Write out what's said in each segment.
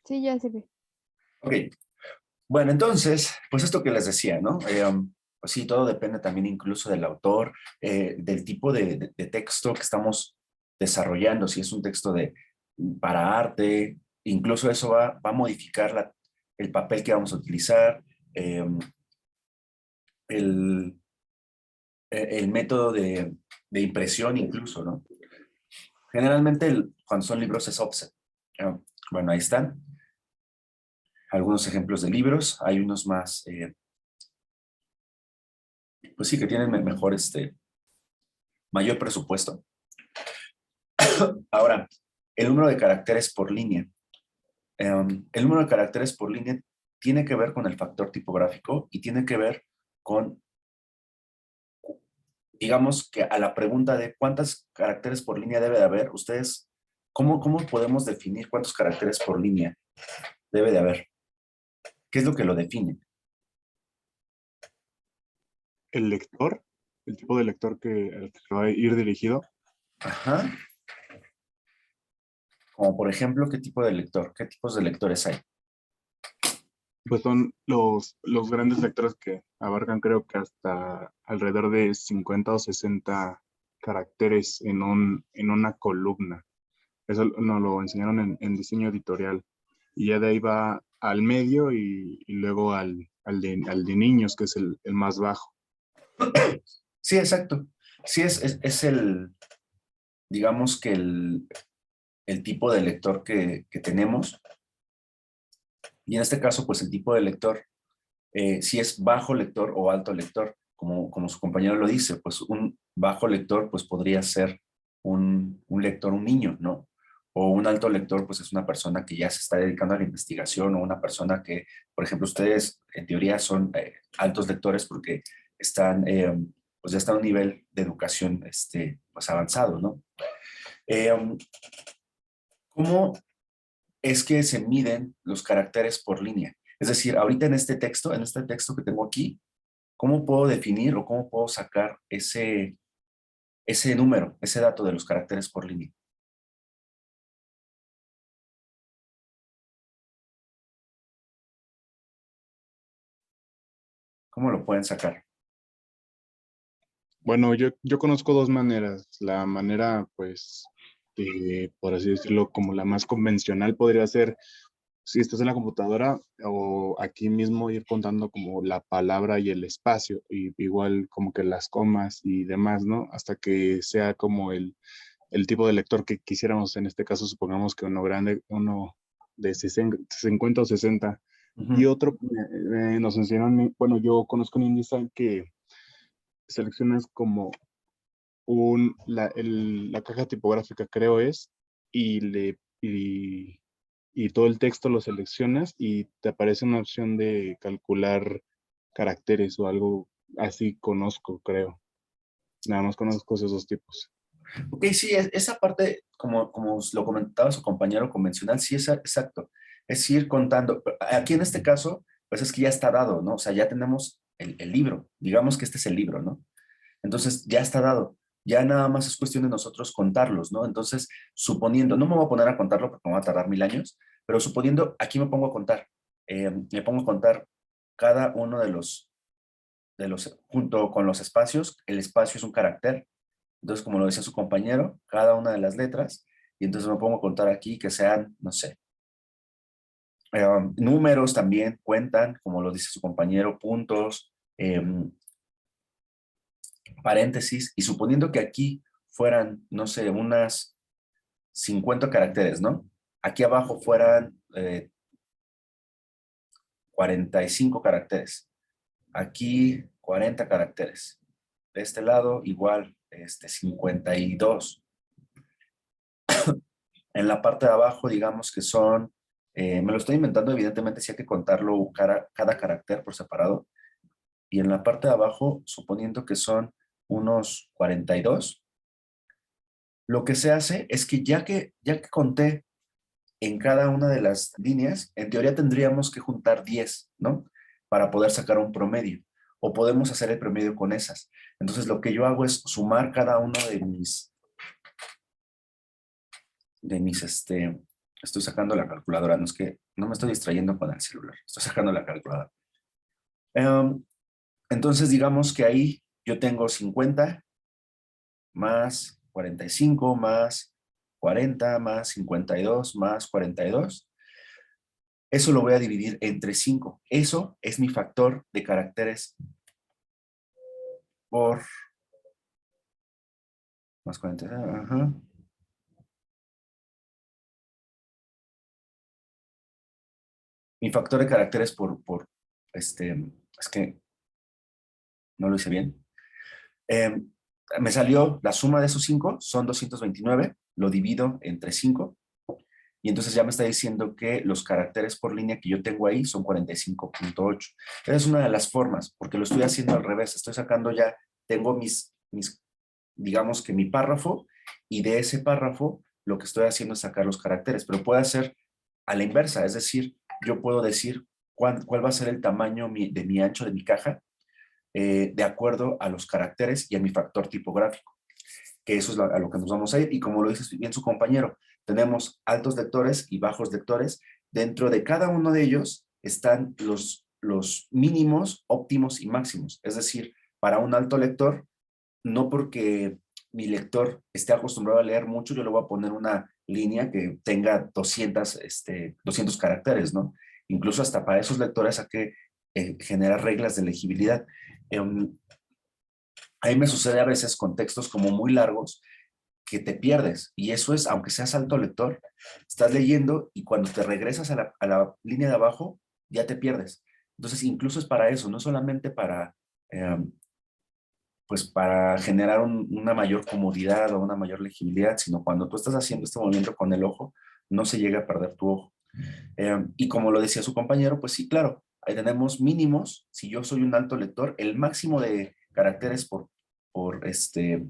Sí, ya se ve. Ok, bueno, entonces, pues esto que les decía, ¿no? Pues sí, todo depende también incluso del autor, del tipo de texto que estamos desarrollando, si es un texto para arte, incluso eso va a modificar el papel que vamos a utilizar, eh, el, el método de impresión incluso, ¿no? Generalmente cuando son libros es offset. Ah, bueno, ahí están algunos ejemplos de libros, hay unos más, pues sí, que tienen mejor, mayor presupuesto. Ahora, el número de caracteres por línea. El número de caracteres por línea tiene que ver con el factor tipográfico y tiene que ver con, digamos que a la pregunta de cuántos caracteres por línea debe de haber, ustedes, ¿cómo podemos definir cuántos caracteres por línea debe de haber? ¿Qué es lo que lo define? El lector, el tipo de lector al que va a ir dirigido. Ajá. Como por ejemplo, ¿qué tipo de lector? ¿Qué tipos de lectores hay? Pues son los grandes lectores que abarcan creo que hasta alrededor de 50 o 60 caracteres en una columna. Eso nos lo enseñaron en diseño editorial. Y ya de ahí va al medio y luego al de niños, que es el más bajo. Sí, exacto. Sí, es digamos que el tipo de lector que tenemos. Y en este caso, pues el tipo de lector, si es bajo lector o alto lector, como su compañero lo dice, pues un bajo lector pues podría ser un lector, un niño, ¿no? O un alto lector pues es una persona que ya se está dedicando a la investigación o una persona que, por ejemplo, ustedes en teoría son altos lectores porque están, pues ya están a un nivel de educación pues avanzado, ¿no? Eh, ¿Cómo es que se miden los caracteres por línea? Es decir, ahorita en este texto que tengo aquí, ¿cómo puedo definir o cómo puedo sacar ese número, ese dato de los caracteres por línea? ¿Cómo lo pueden sacar? Bueno, yo conozco dos maneras. La manera, pues, por así decirlo, como la más convencional podría ser si estás en la computadora o aquí mismo ir contando como la palabra y el espacio, y igual como que las comas y demás, ¿no? Hasta que sea como el tipo de lector que quisiéramos. En este caso, supongamos que uno grande, uno de 50 o 60. Y Ujú. otro, nos enseñaron, bueno, yo conozco en InDesign que seleccionas como la caja tipográfica, creo es, y, y todo el texto lo seleccionas y te aparece una opción de calcular caracteres o algo así. Conozco, creo. Nada más conozco esos dos tipos. Ok, sí, esa parte, como lo comentaba su compañero convencional, sí es exacto. Es ir contando. Aquí en este caso, pues es que ya está dado, ¿no? O sea, ya tenemos el libro. Digamos que este es el libro, ¿no? Entonces ya está dado. Ya nada más es cuestión de nosotros contarlos, ¿no? Entonces, suponiendo, no me voy a poner a contarlo porque me va a tardar 1000 años, pero suponiendo, aquí me pongo a contar. Me pongo a contar cada uno junto con los espacios. El espacio es un carácter. Entonces, como lo decía su compañero, cada una de las letras. Y entonces me pongo a contar aquí que sean, no sé, números también cuentan, como lo dice su compañero, puntos, paréntesis, y suponiendo que aquí fueran, no sé, unas 50 caracteres, ¿no? Aquí abajo fueran 45 caracteres. Aquí 40 caracteres. De este lado igual 52. En la parte de abajo digamos que son, me lo estoy inventando, evidentemente sí hay que contarlo cada carácter por separado. Y en la parte de abajo, suponiendo que son unos 42, lo que se hace es que ya que conté en cada una de las líneas, en teoría tendríamos que juntar 10, ¿no? Para poder sacar un promedio. O podemos hacer el promedio con esas. Entonces lo que yo hago es sumar cada uno de mis Estoy sacando la calculadora, no es que no me estoy distrayendo con el celular, estoy sacando la calculadora. Em, entonces, digamos que ahí yo tengo 50 más 45 más 40 más 52 más 42. Eso lo voy a dividir entre 5. Eso es mi factor de caracteres por más 40. Ajá. Mi factor de caracteres es que no lo hice bien. Eh, Me salió la suma de esos 5, son 229, lo divido entre 5, y entonces ya me está diciendo que los caracteres por línea que yo tengo ahí son 45.8. Esa es una de las formas, porque lo estoy haciendo al revés, estoy sacando ya, tengo digamos que mi párrafo, y de ese párrafo lo que estoy haciendo es sacar los caracteres, pero puede hacer a la inversa, es decir, yo puedo decir cuál va a ser el tamaño de mi ancho de mi caja, de acuerdo a los caracteres y a mi factor tipográfico, que eso es a lo que nos vamos a ir. Y como lo dice bien su compañero, tenemos altos lectores y bajos lectores. Dentro de cada uno de ellos están los mínimos, óptimos y máximos. Es decir, para un alto lector, no porque mi lector esté acostumbrado a leer mucho, yo le voy a poner una línea que tenga 200 caracteres, ¿no? Incluso hasta para esos lectores hay que generar reglas de legibilidad. A mí me sucede a veces con textos como muy largos que te pierdes, y eso es, aunque seas alto lector, estás leyendo y cuando te regresas a la línea de abajo, ya te pierdes. Entonces, incluso es para eso, no solamente eh, pues para generar una mayor comodidad o una mayor legibilidad, sino cuando tú estás haciendo este movimiento con el ojo, no se llega a perder tu ojo. Y como lo decía su compañero, pues sí, claro, ahí tenemos mínimos. Si yo soy un alto lector, el máximo de caracteres por, este,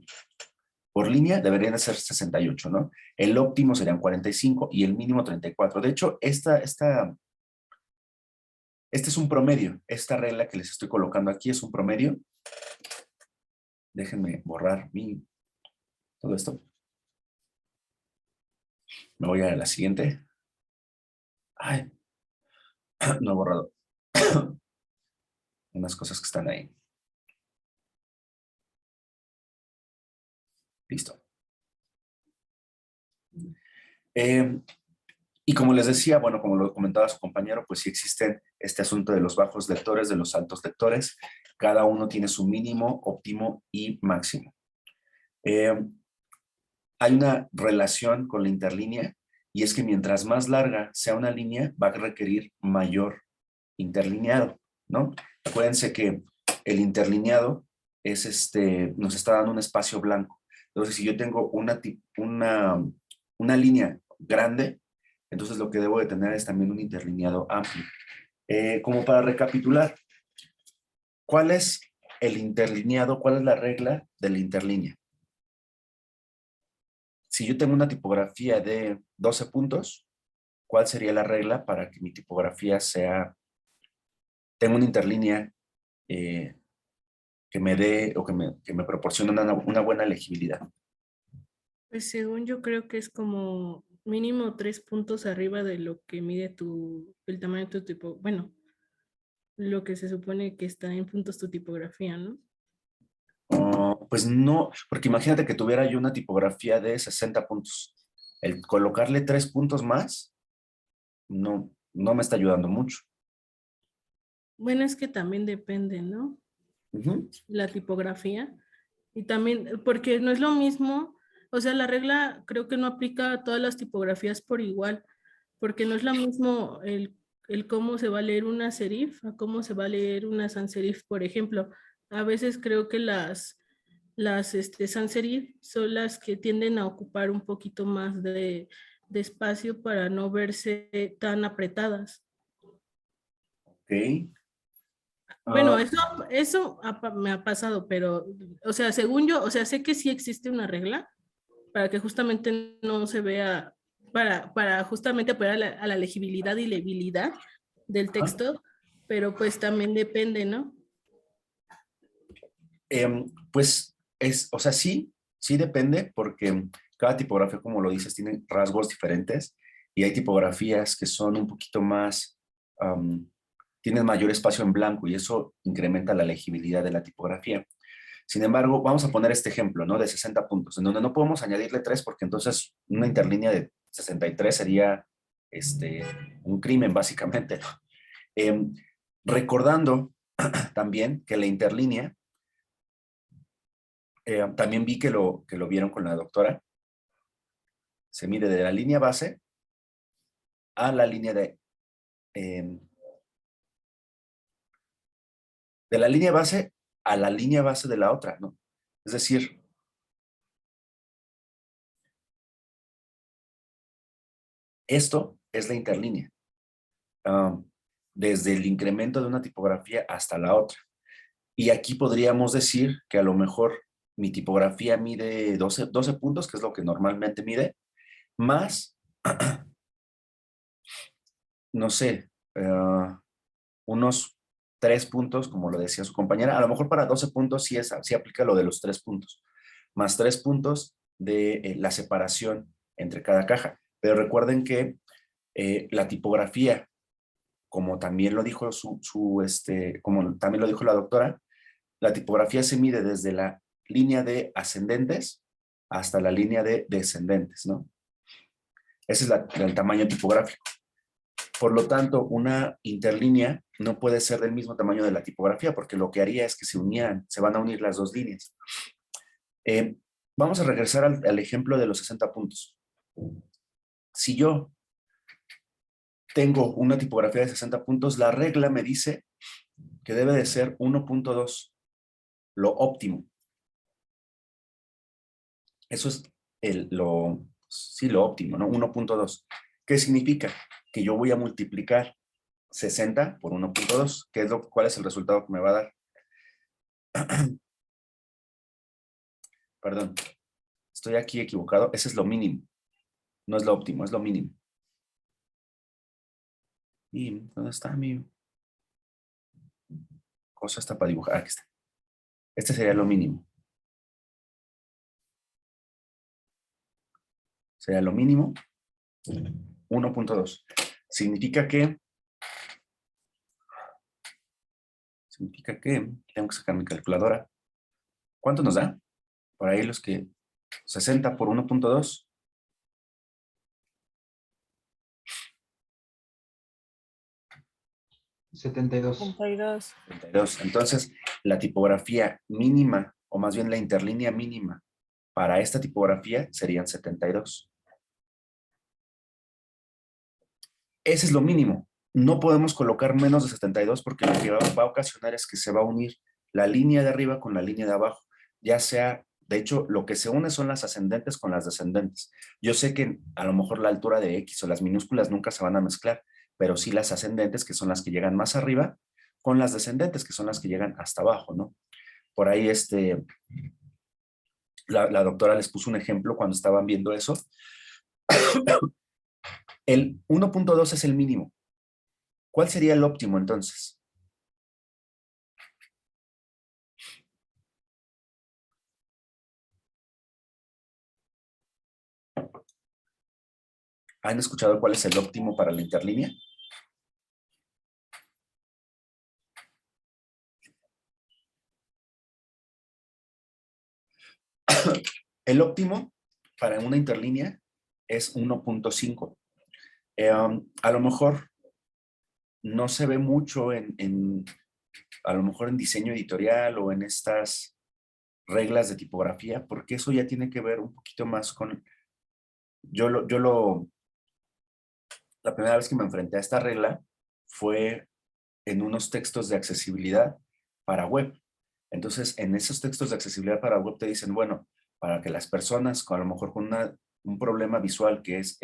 por línea deberían de ser 68, ¿no? El óptimo serían 45 y el mínimo 34. De hecho, este es un promedio. Esta regla que les estoy colocando aquí es un promedio. Déjenme borrar todo esto. Me voy a la siguiente. Ay, no he borrado unas cosas que están ahí. Listo. Eh, y como les decía, bueno, como lo comentaba su compañero, pues sí existen este asunto de los bajos lectores, de los altos lectores. Cada uno tiene su mínimo, óptimo y máximo. Hay una relación con la interlínea, y es que mientras más larga sea una línea, va a requerir mayor interlineado, ¿no? Acuérdense que el interlineado nos está dando un espacio blanco. Entonces, si yo tengo una línea grande, entonces lo que debo de tener es también un interlineado amplio. Como para recapitular, ¿cuál es el interlineado? ¿Cuál es la regla de la interlínea? Si yo tengo una tipografía de 12 puntos, ¿cuál sería la regla para que mi tipografía tenga una interlínea que me dé o que me proporcione una buena legibilidad? Pues según yo creo que es como mínimo 3 puntos arriba de lo que mide el tamaño de tu tipo, bueno, lo que se supone que está en puntos tu tipografía, ¿no? Pues no, porque imagínate que tuviera yo una tipografía de 60 puntos. El colocarle 3 puntos más no me está ayudando mucho. Bueno, es que también depende, ¿no? Ujú. La tipografía. Y también, porque no es lo mismo, o sea, la regla creo que no aplica a todas las tipografías por igual, porque no es lo mismo el cómo se va a leer una serif a cómo se va a leer una sans serif, por ejemplo. A veces creo que las sans serif son las que tienden a ocupar un poquito más de espacio para no verse tan apretadas. Ok. Bueno, Ah, eso me ha pasado, pero, o sea, según yo, o sea, sé que sí existe una regla para que justamente no se vea, para justamente apoyar a la legibilidad y legibilidad del ajá. texto, pero pues también depende, ¿no? Pues o sea, sí depende, porque cada tipografía, como lo dices, tiene rasgos diferentes, y hay tipografías que son un poquito más, tienen mayor espacio en blanco y eso incrementa la legibilidad de la tipografía. Sin embargo, vamos a poner este ejemplo, ¿no? De 60 puntos, en donde no podemos añadirle 3 porque entonces una interlínea de 63 sería un crimen, básicamente, ¿no? Recordando también que la interlínea, también vi que lo vieron con la doctora, se mide de la línea base a la línea de la línea base a la línea base de la otra, ¿no? Es decir, esto es la interlínea. Desde el incremento de una tipografía hasta la otra. Y aquí podríamos decir que a lo mejor mi tipografía mide 12 puntos, que es lo que normalmente mide, más, no sé, unos 3 puntos, como lo decía su compañera. A lo mejor para 12 puntos sí aplica lo de los 3 puntos, más 3 puntos de la separación entre cada caja. Pero recuerden que la tipografía, como también lo dijo como también lo dijo la doctora, la tipografía se mide desde la línea de ascendentes hasta la línea de descendentes, ¿no? Ese es el tamaño tipográfico. Por lo tanto, una interlínea no puede ser del mismo tamaño de la tipografía, porque lo que haría es que se van a unir las dos líneas. Vamos a regresar al ejemplo de los 60 puntos. Si yo tengo una tipografía de 60 puntos, la regla me dice que debe de ser 1.2, lo óptimo. Eso es lo óptimo, ¿no? 1.2. ¿Qué significa? Que yo voy a multiplicar 60 por 1.2. ¿Cuál es el resultado que me va a dar? Perdón, estoy aquí equivocado. Ese es lo mínimo. No es lo óptimo, es lo mínimo. ¿Y dónde está mi cosa? Está para dibujar. Aquí está. Este sería lo mínimo. Sería lo mínimo. 1.2. Significa que tengo que sacar mi calculadora. ¿Cuánto nos da? Por ahí 60 por 1.2. 72. 32. 32. Entonces, la tipografía mínima, o más bien la interlínea mínima para esta tipografía serían 72. Ese es lo mínimo. No podemos colocar menos de 72 porque lo que va a ocasionar es que se va a unir la línea de arriba con la línea de abajo. Ya sea, de hecho, lo que se une son las ascendentes con las descendentes. Yo sé que a lo mejor la altura de X o las minúsculas nunca se van a mezclar, pero sí las ascendentes, que son las que llegan más arriba, con las descendentes, que son las que llegan hasta abajo, ¿no? Por ahí la doctora les puso un ejemplo cuando estaban viendo eso. El 1.2 es el mínimo. ¿Cuál sería el óptimo entonces? ¿Han escuchado cuál es el óptimo para la interlínea? El óptimo para una interlínea es 1.5. A lo mejor no se ve mucho a lo mejor en diseño editorial o en estas reglas de tipografía, porque eso ya tiene que ver un poquito más con... La primera vez que me enfrenté a esta regla fue en unos textos de accesibilidad para web. Entonces, en esos textos de accesibilidad para web te dicen, bueno, para que las personas a lo mejor con un problema visual, que es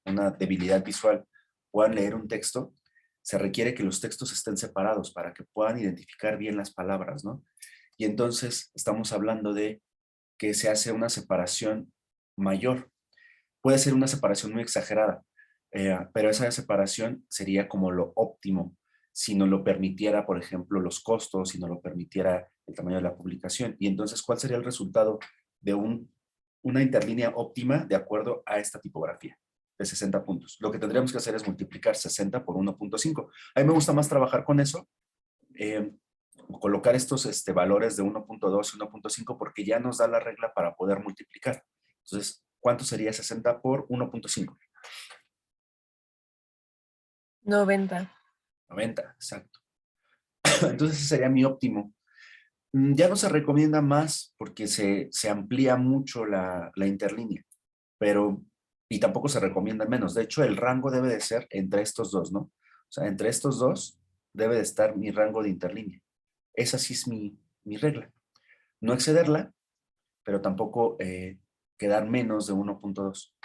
una debilidad visual, puedan leer un texto, se requiere que los textos estén separados para que puedan identificar bien las palabras, ¿no? Y entonces estamos hablando de que se hace una separación mayor. Puede ser una separación muy exagerada, pero esa separación sería como lo óptimo si no lo permitiera, por ejemplo, los costos, si no lo permitiera el tamaño de la publicación. Y entonces, ¿cuál sería el resultado de una interlínea óptima de acuerdo a esta tipografía? de 60 puntos. Lo que tendríamos que hacer es multiplicar 60 por 1.5. A mí me gusta más trabajar con eso, colocar estos valores de 1.2 y 1.5 porque ya nos da la regla para poder multiplicar. Entonces, ¿cuánto sería 60 por 1.5? 90. 90, exacto. Entonces ese sería mi óptimo. Ya no se recomienda más porque se amplía mucho la interlínea, pero, y tampoco se recomienda menos. De hecho, el rango debe de ser entre estos dos, ¿no? O sea, entre estos dos debe de estar mi rango de interlínea. Esa sí es mi regla. No excederla, pero tampoco quedar menos de 1.2.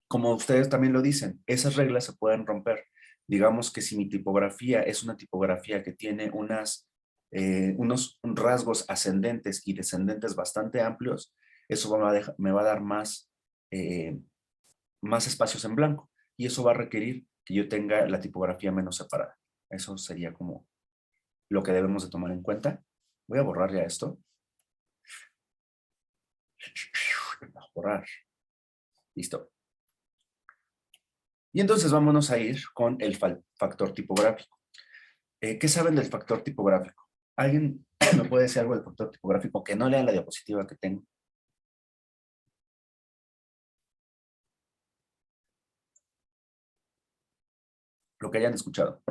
Como ustedes también lo dicen, esas reglas se pueden romper. Digamos que si mi tipografía es una tipografía que tiene unos rasgos ascendentes y descendentes bastante amplios, eso me va a dar más espacios en blanco y eso va a requerir que yo tenga la tipografía menos separada. Eso sería como lo que debemos de tomar en cuenta. Voy a borrar ya esto. Borrar. Listo. Y entonces vámonos a ir con el factor tipográfico. ¿Qué saben del factor tipográfico? ¿Alguien me puede decir algo del factor tipográfico que no lea la diapositiva que tengo? Lo que hayan escuchado.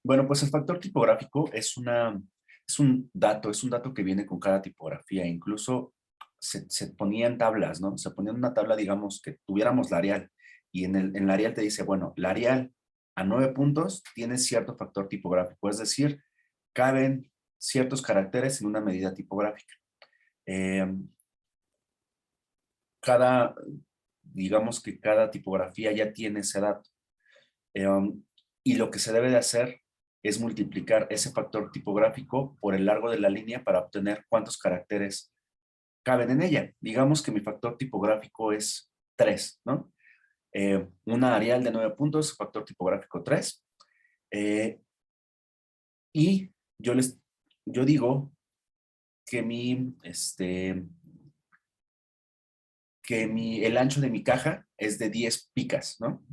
Bueno, pues el factor tipográfico es un dato que viene con cada tipografía. Incluso se ponían tablas, ¿no? Se ponía una tabla, digamos, que tuviéramos la Arial. Y en la Arial te dice, bueno, la Arial a 9 puntos tiene cierto factor tipográfico. Es decir, caben ciertos caracteres en una medida tipográfica. Digamos que cada tipografía ya tiene ese dato. Y lo que se debe de hacer es multiplicar ese factor tipográfico por el largo de la línea para obtener cuántos caracteres caben en ella. Digamos que mi factor tipográfico es 3, ¿no? Una Arial de 9 puntos, factor tipográfico 3. Y yo digo que el ancho de mi caja es de 10 picas, ¿no?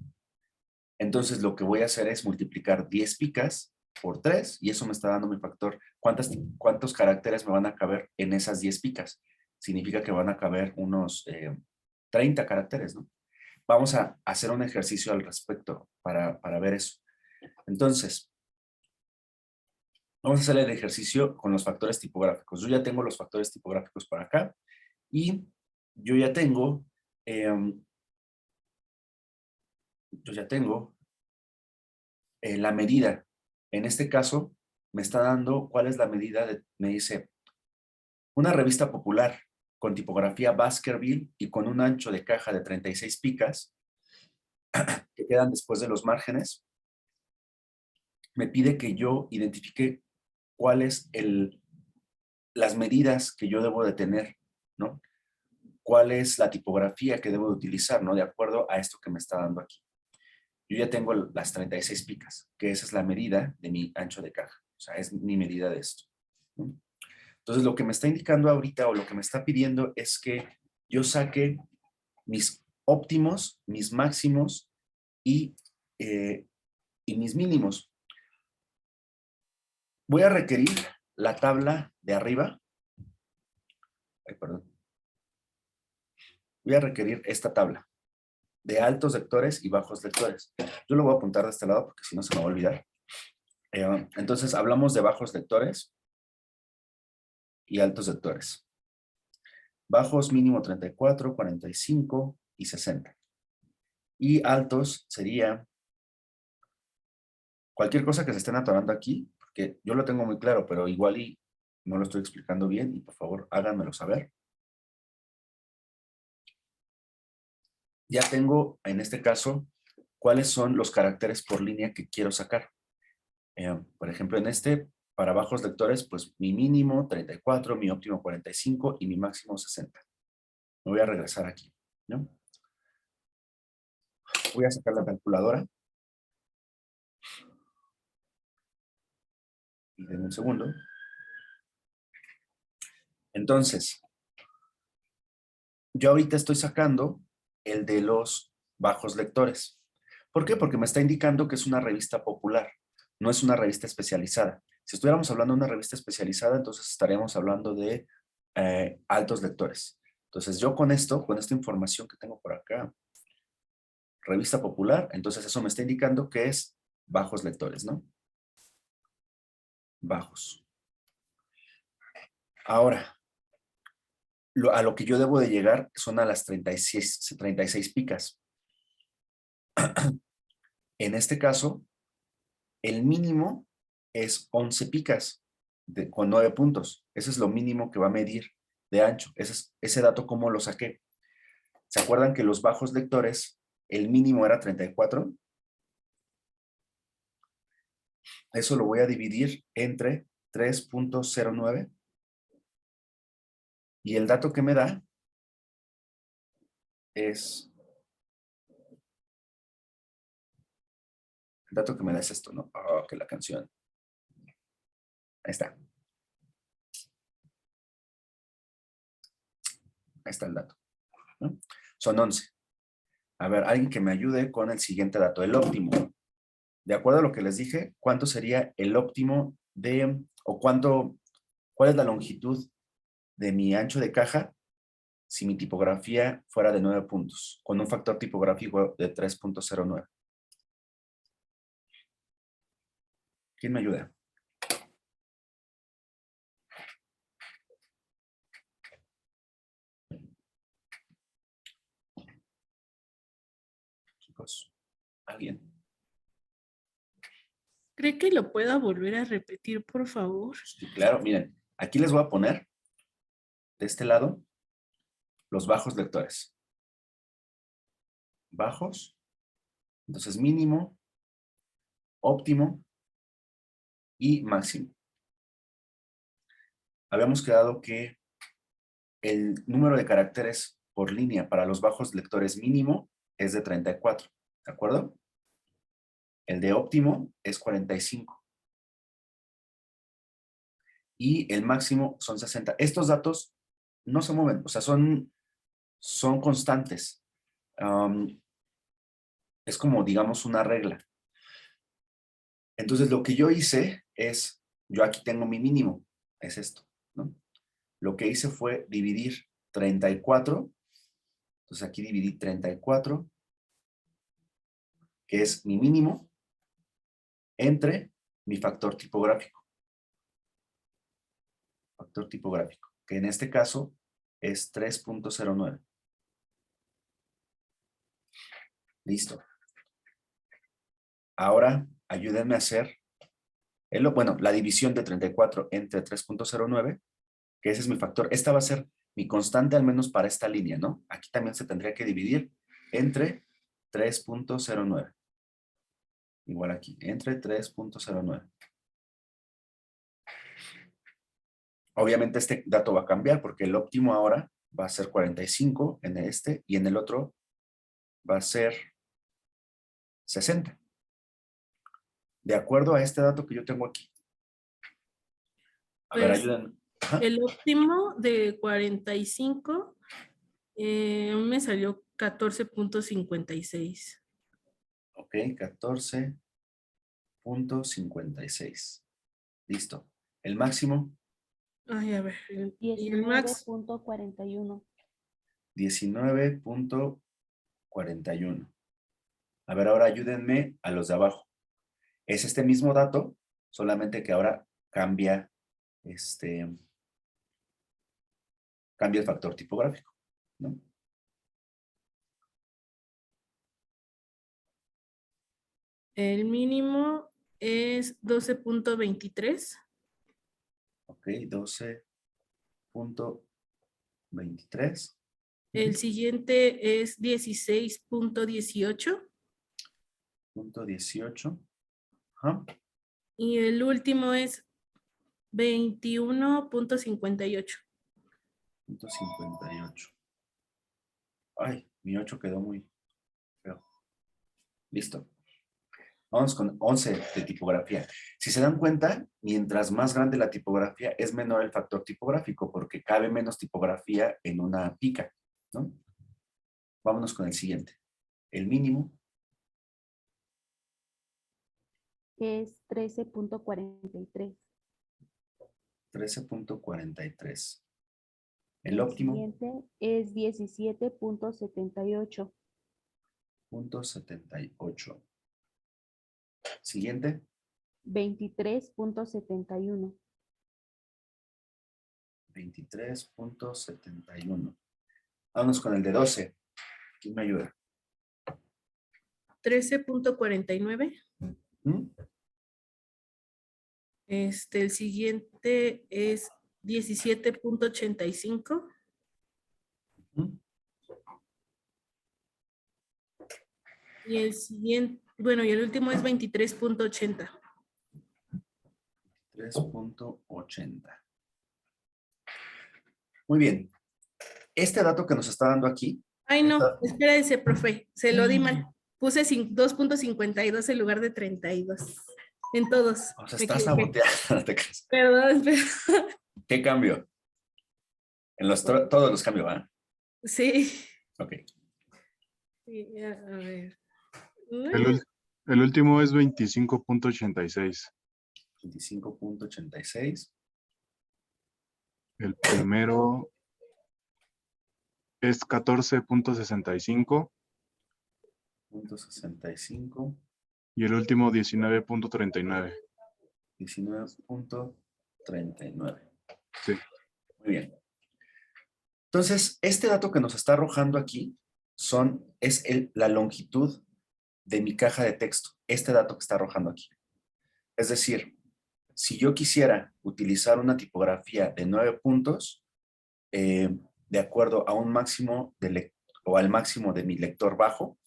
Entonces lo que voy a hacer es multiplicar 10 picas por 3 y eso me está dando mi factor. ¿Cuántos caracteres me van a caber en esas 10 picas? Significa que van a caber unos 30 caracteres, ¿no? Vamos a hacer un ejercicio al respecto para ver eso. Entonces, vamos a hacer el ejercicio con los factores tipográficos. Yo ya tengo los factores tipográficos para acá y yo ya tengo la medida. En este caso, me está dando cuál es la medida me dice, una revista popular con tipografía Baskerville y con un ancho de caja de 36 picas, que quedan después de los márgenes, me pide que yo identifique cuáles las medidas que yo debo de tener, ¿no? Cuál es la tipografía que debo de utilizar, ¿no? De acuerdo a esto que me está dando aquí. Yo ya tengo las 36 picas, que esa es la medida de mi ancho de caja. O sea, es mi medida de esto, ¿no? Entonces, lo que me está indicando ahorita o lo que me está pidiendo es que yo saque mis óptimos, mis máximos y mis mínimos. Voy a requerir la tabla de arriba. Ay, perdón. Voy a requerir esta tabla de altos vectores y bajos vectores. Yo lo voy a apuntar de este lado porque si no se me va a olvidar. Entonces, hablamos de bajos vectores y altos vectores. Bajos mínimo 34, 45 y 60. Y altos sería cualquier cosa que se estén atorando aquí, porque yo lo tengo muy claro, pero igual y no lo estoy explicando bien y por favor háganmelo saber. Ya tengo en este caso cuáles son los caracteres por línea que quiero sacar. Por ejemplo, para bajos lectores, pues mi mínimo 34, mi óptimo 45 y mi máximo 60. Me voy a regresar aquí, ¿no? Voy a sacar la calculadora. Y denme un segundo. Entonces, yo ahorita estoy sacando el de los bajos lectores. ¿Por qué? Porque me está indicando que es una revista popular, no es una revista especializada. Si estuviéramos hablando de una revista especializada, entonces estaríamos hablando de altos lectores. Entonces yo con esto, con esta información que tengo por acá, revista popular, entonces eso me está indicando que es bajos lectores, ¿no? Bajos. Ahora, a lo que yo debo de llegar son a las 36 picas. En este caso, el mínimo es 11 picas con 9 puntos. Ese es lo mínimo que va a medir de ancho. Ese dato, ¿cómo lo saqué? ¿Se acuerdan que los bajos lectores, el mínimo era 34? Eso lo voy a dividir entre 3.09. Y el dato que me da es... El dato que me da es esto, ¿no? Oh, que la canción. Ahí está. Ahí está el dato, ¿no? Son 11. A ver, alguien que me ayude con el siguiente dato, el óptimo. De acuerdo a lo que les dije, ¿cuánto sería el óptimo de, o cuál es la longitud de mi ancho de caja si mi tipografía fuera de 9 puntos, con un factor tipográfico de 3.09? ¿Quién me ayuda? Chicos, ¿alguien? ¿Cree que lo pueda volver a repetir, por favor? Sí, claro, miren, aquí les voy a poner de este lado los bajos lectores. Bajos, entonces mínimo, óptimo y máximo. Habíamos quedado que el número de caracteres por línea para los bajos lectores mínimo es de 34, ¿de acuerdo? El de óptimo es 45. Y el máximo son 60. Estos datos no se mueven, o sea, son constantes. Es como, digamos, una regla. Entonces, lo que yo hice es, yo aquí tengo mi mínimo, es esto, ¿no? Lo que hice fue dividir 34. Entonces, aquí dividí 34, que es mi mínimo, entre mi factor tipográfico. Factor tipográfico, que en este caso es 3.09. Listo. Ahora, ayúdenme a hacer la división de 34 entre 3.09, que ese es mi factor. Esta va a ser mi constante, al menos para esta línea, ¿no? Aquí también se tendría que dividir entre 3.09. Igual aquí, entre 3.09. Obviamente este dato va a cambiar porque el óptimo ahora va a ser 45 en este y en el otro va a ser 60. De acuerdo a este dato que yo tengo aquí. A ver, Pues ayúdenme. Ajá. el óptimo de 45 me salió 14.56. Ok, 14.56. Listo. El máximo, Ay, a ver. Y el max, 19.41. 19.41. A ver, ahora ayúdenme a los de abajo. Es este mismo dato, solamente que ahora cambia el factor tipográfico, ¿no? el mínimo es 12.23. Ok, 12.23. El siguiente es 16.18. 18. Ajá. Y el último es 21.58. 58. Ay, mi 8 quedó muy feo. Listo. Vamos con 11 de tipografía. Si se dan cuenta, mientras más grande la tipografía, es menor el factor tipográfico, porque cabe menos tipografía en una pica, ¿no? Vámonos con el siguiente. El mínimo Es 13.43. 13.43. Y El óptimo, siguiente es 17.78. 0.78. Siguiente, 23.71. 23.71. Vámonos con el de 12. ¿Quién me ayuda? 13.49. ¿Mm? El siguiente es 17.85. ¿Mm? Y el siguiente, bueno, y el último es 23.80. 3.80. Muy bien. Este dato que nos está dando aquí. Ay, no, espérese, profe, se lo di mal. Puse 2.52 en lugar de 32. En todos. O sea, Me estás equivoqué. saboteando. No te creas. Perdón, ¿Qué cambio? En todos los cambios, ¿verdad? sí. Ok. Sí, a ver. El último es 25.86. 25.86. El primero es 14.65 .65. y el último 19.39. 19.39. Sí. Muy bien. Entonces, este dato que nos está arrojando aquí es la longitud de mi caja de texto. Este dato que está arrojando aquí. Es decir, si yo quisiera utilizar una tipografía de 9 puntos, de acuerdo a un máximo o al máximo de mi lector bajo,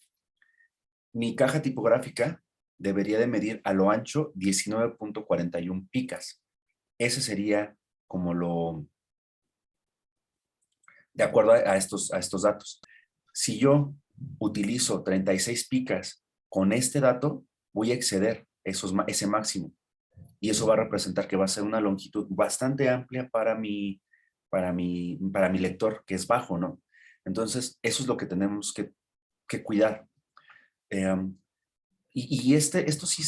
mi caja tipográfica debería de medir a lo ancho 19.41 picas. Ese sería como de acuerdo a estos datos. Si yo utilizo 36 picas con este dato, voy a exceder ese máximo. Y eso va a representar que va a ser una longitud bastante amplia para mi lector, que es bajo, ¿no? Entonces, eso es lo que tenemos que cuidar. Esto sí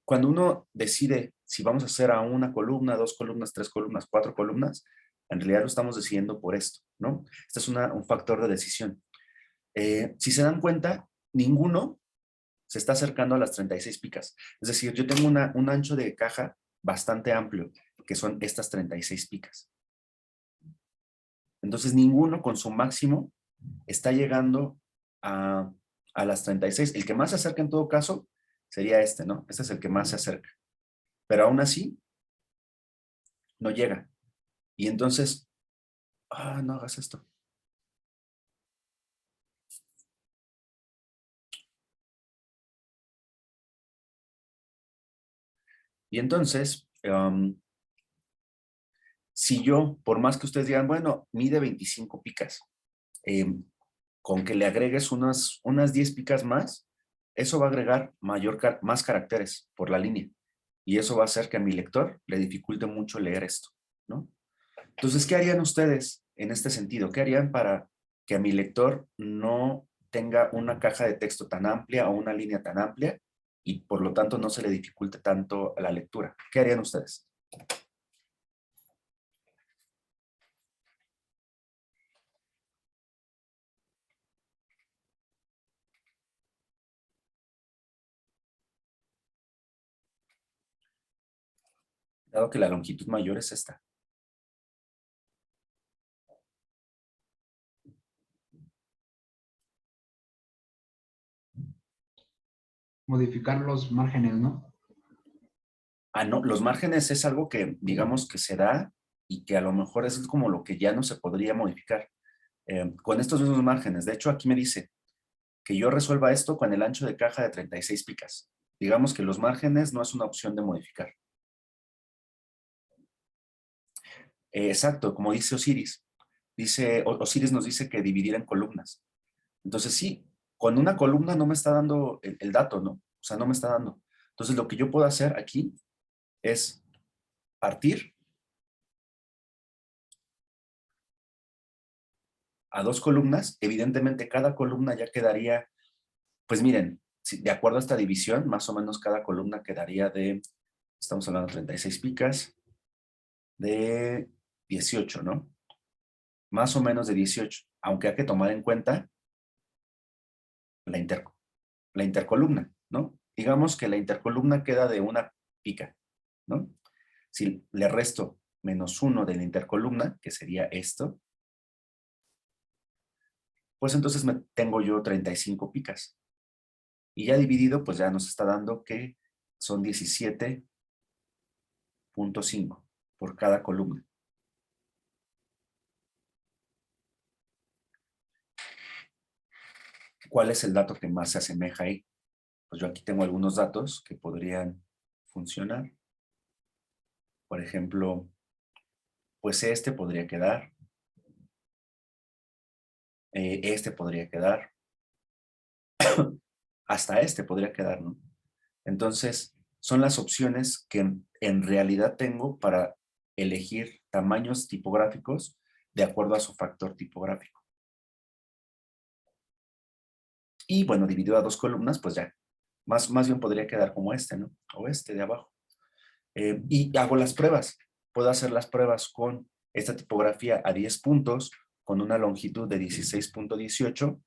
cuando uno decide si vamos a hacer a una columna, 2 columnas, 3 columnas, 4 columnas, en realidad lo estamos decidiendo por esto, ¿no? Este es un factor de decisión. Si se dan cuenta, ninguno se está acercando a las 36 picas. Es decir, yo tengo un ancho de caja bastante amplio, que son estas 36 picas. Entonces, ninguno con su máximo está llegando a las 36. El que más se acerca en todo caso sería este, ¿no? Este es el que más se acerca. Pero aún así, no llega. Y entonces, no hagas esto. Y entonces, si yo, por más que ustedes digan, bueno, mide 25 picas, con que le agregues unas 10 picas más, eso va a agregar más caracteres por la línea. Y eso va a hacer que a mi lector le dificulte mucho leer esto, ¿no? Entonces, ¿qué harían ustedes en este sentido? ¿Qué harían para que a mi lector no tenga una caja de texto tan amplia o una línea tan amplia y por lo tanto no se le dificulte tanto la lectura? ¿Qué harían ustedes? Dado que la longitud mayor es esta. Modificar los márgenes, ¿no? No, los márgenes es algo que, digamos, que se da y que a lo mejor es como lo que ya no se podría modificar. Con estos mismos márgenes. De hecho, aquí me dice que yo resuelva esto con el ancho de caja de 36 picas. Digamos que los márgenes no es una opción de modificar. Exacto, como dice Osiris. Osiris nos dice que dividir en columnas. Entonces sí, con una columna no me está dando el dato, ¿no? O sea, no me está dando. Entonces, lo que yo puedo hacer aquí es partir a 2 columnas. Evidentemente, cada columna ya quedaría, pues miren, de acuerdo a esta división, más o menos cada columna quedaría de, estamos hablando de 36 picas, de 18, ¿no? Más o menos de 18, aunque hay que tomar en cuenta la, la intercolumna, ¿no? Digamos que la intercolumna queda de una pica, ¿no? Si le resto -1 de la intercolumna, que sería esto, pues entonces tengo yo 35 picas. Y ya dividido, pues ya nos está dando que son 17.5 por cada columna. ¿Cuál es el dato que más se asemeja ahí? Pues yo aquí tengo algunos datos que podrían funcionar. Por ejemplo, pues este podría quedar. Este podría quedar. Hasta este podría quedar, ¿no? Entonces, son las opciones que en realidad tengo para elegir tamaños tipográficos de acuerdo a su factor tipográfico. Y bueno, dividido a 2 columnas, pues ya, más bien podría quedar como este, ¿no? O este de abajo. Y hago las pruebas. Puedo hacer las pruebas con esta tipografía a 10 puntos, con una longitud de 16.18,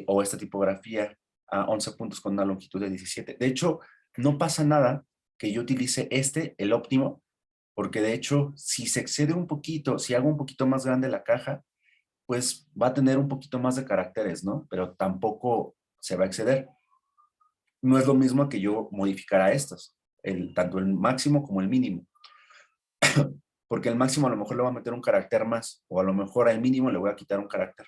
o esta tipografía a 11 puntos con una longitud de 17. De hecho, no pasa nada que yo utilice el óptimo, porque de hecho, si se excede un poquito, si hago un poquito más grande la caja, pues va a tener un poquito más de caracteres, ¿no? Pero tampoco se va a exceder. No es lo mismo que yo modificara estos, tanto el máximo como el mínimo. Porque el máximo a lo mejor le voy a meter un carácter más, o a lo mejor al mínimo le voy a quitar un carácter.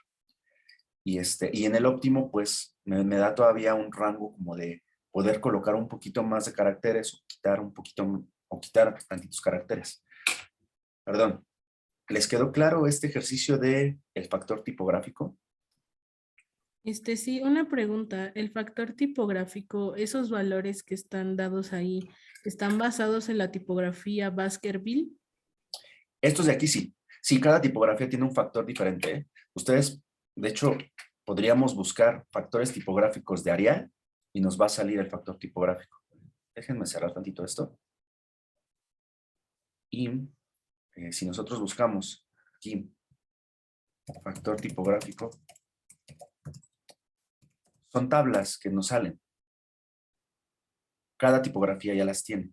Y en el óptimo, pues, me da todavía un rango como de poder colocar un poquito más de caracteres, o quitar un poquito, o quitar tantitos caracteres. Perdón. ¿Les quedó claro este ejercicio del factor tipográfico? Sí, una pregunta. ¿El factor tipográfico, esos valores que están dados ahí, están basados en la tipografía Baskerville? Estos de aquí sí. Sí, cada tipografía tiene un factor diferente, ¿eh? Ustedes, de hecho, podríamos buscar factores tipográficos de Arial y nos va a salir el factor tipográfico. Déjenme cerrar tantito esto. Y si nosotros buscamos aquí factor tipográfico, son tablas que nos salen. Cada tipografía ya las tiene.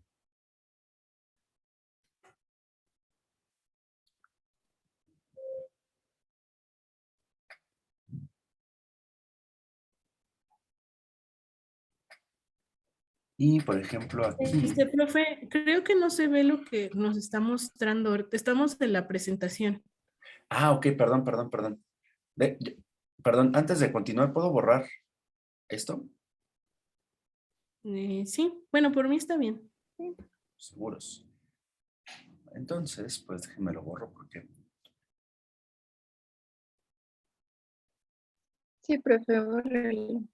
Y, por ejemplo, aquí... Profe, creo que no se ve lo que nos está mostrando ahorita. Estamos en la presentación. Ah, ok, perdón. Perdón, antes de continuar, ¿puedo borrar esto? Sí, bueno, por mí está bien. Seguros. Entonces, pues déjenme lo borro porque... Sí, profe, bórrelo.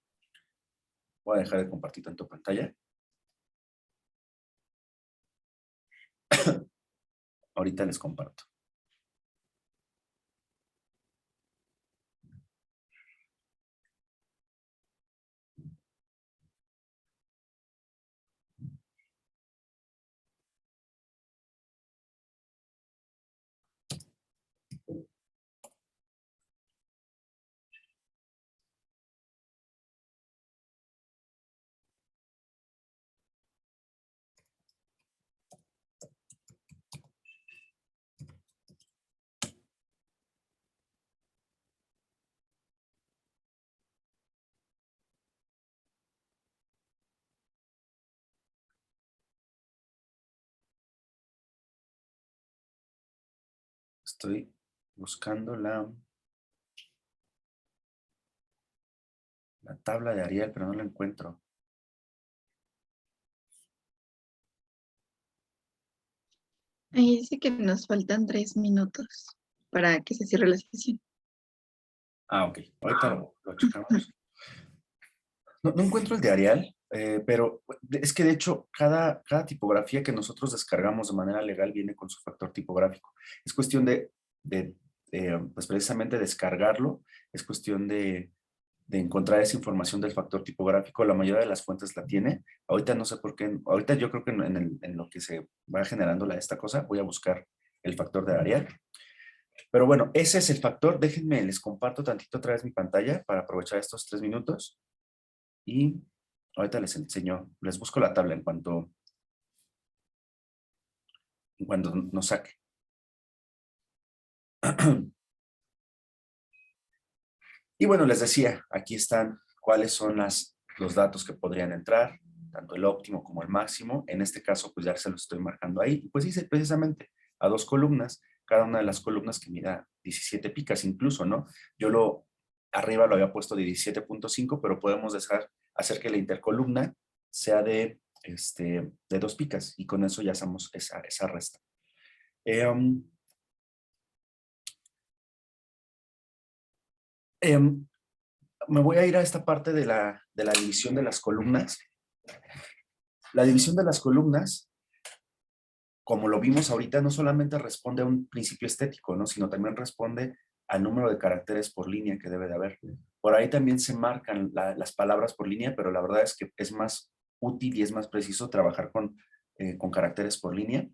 Voy a dejar de compartir tanto pantalla. Ahorita les comparto. Estoy buscando la tabla de Arial, pero no la encuentro. Ahí dice que nos faltan 3 minutos para que se cierre la sesión. Ah, ok. Ahorita lo checamos. No encuentro el de Arial, pero es que de hecho cada tipografía que nosotros descargamos de manera legal viene con su factor tipográfico. Es cuestión pues precisamente descargarlo, es cuestión de encontrar esa información del factor tipográfico. La mayoría de las fuentes la tiene. Ahorita no sé por qué, ahorita yo creo que en lo que se va generando esta cosa, voy a buscar el factor de Arial. Pero bueno, ese es el factor. Déjenme, les comparto tantito otra vez mi pantalla para aprovechar estos 3 minutos. Y ahorita les enseño, les busco la tabla en cuanto nos saque. Y bueno, les decía, aquí están cuáles son los datos que podrían entrar, tanto el óptimo como el máximo. En este caso, pues ya se los estoy marcando ahí. Y pues dice precisamente a 2 columnas, cada una de las columnas que mida 17 picas incluso, ¿no? Yo arriba lo había puesto de 17.5, pero podemos hacer que la intercolumna sea de 2 picas y con eso ya hacemos esa resta. Me voy a ir a esta parte de la división de las columnas. La división de las columnas, como lo vimos ahorita, no solamente responde a un principio estético, ¿no? Sino también responde al número de caracteres por línea que debe de haber. Por ahí también se marcan las palabras por línea, pero la verdad es que es más útil y es más preciso trabajar con caracteres por línea.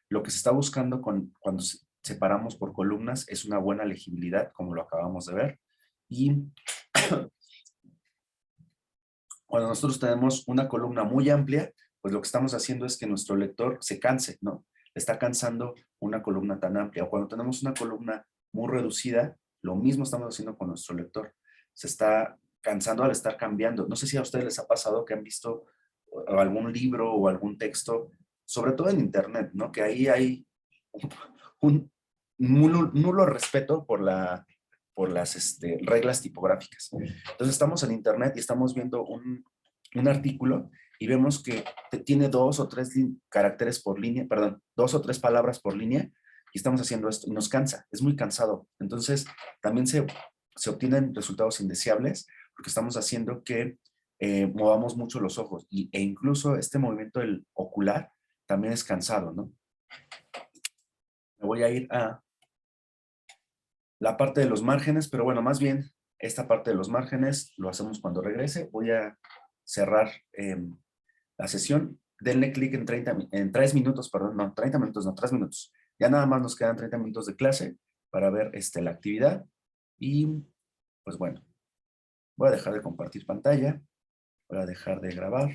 Lo que se está buscando cuando separamos por columnas es una buena legibilidad, como lo acabamos de ver. Y cuando nosotros tenemos una columna muy amplia, pues lo que estamos haciendo es que nuestro lector se canse, ¿no? Le está cansando una columna tan amplia. O cuando tenemos una columna muy reducida, lo mismo estamos haciendo con nuestro lector. Se está cansando al estar cambiando. No sé si a ustedes les ha pasado que han visto algún libro o algún texto, sobre todo en internet, ¿no? Que ahí hay un nulo respeto por las reglas tipográficas. Entonces estamos en internet y estamos viendo un artículo y vemos que tiene 2 o 3 caracteres por línea, perdón, 2 o 3 palabras por línea y estamos haciendo esto y nos cansa, es muy cansado. Entonces también se obtienen resultados indeseables porque estamos haciendo que movamos mucho los ojos e incluso este movimiento del ocular también es cansado, ¿no? Me voy a ir a la parte de los márgenes, pero bueno, más bien esta parte de los márgenes lo hacemos cuando regrese. Voy a cerrar la sesión. Denle clic en 3 minutos, perdón, no, 30 minutos, no, 3 minutos. Ya nada más nos quedan 30 minutos de clase para ver la actividad. Y pues bueno, voy a dejar de compartir pantalla. Voy a dejar de grabar.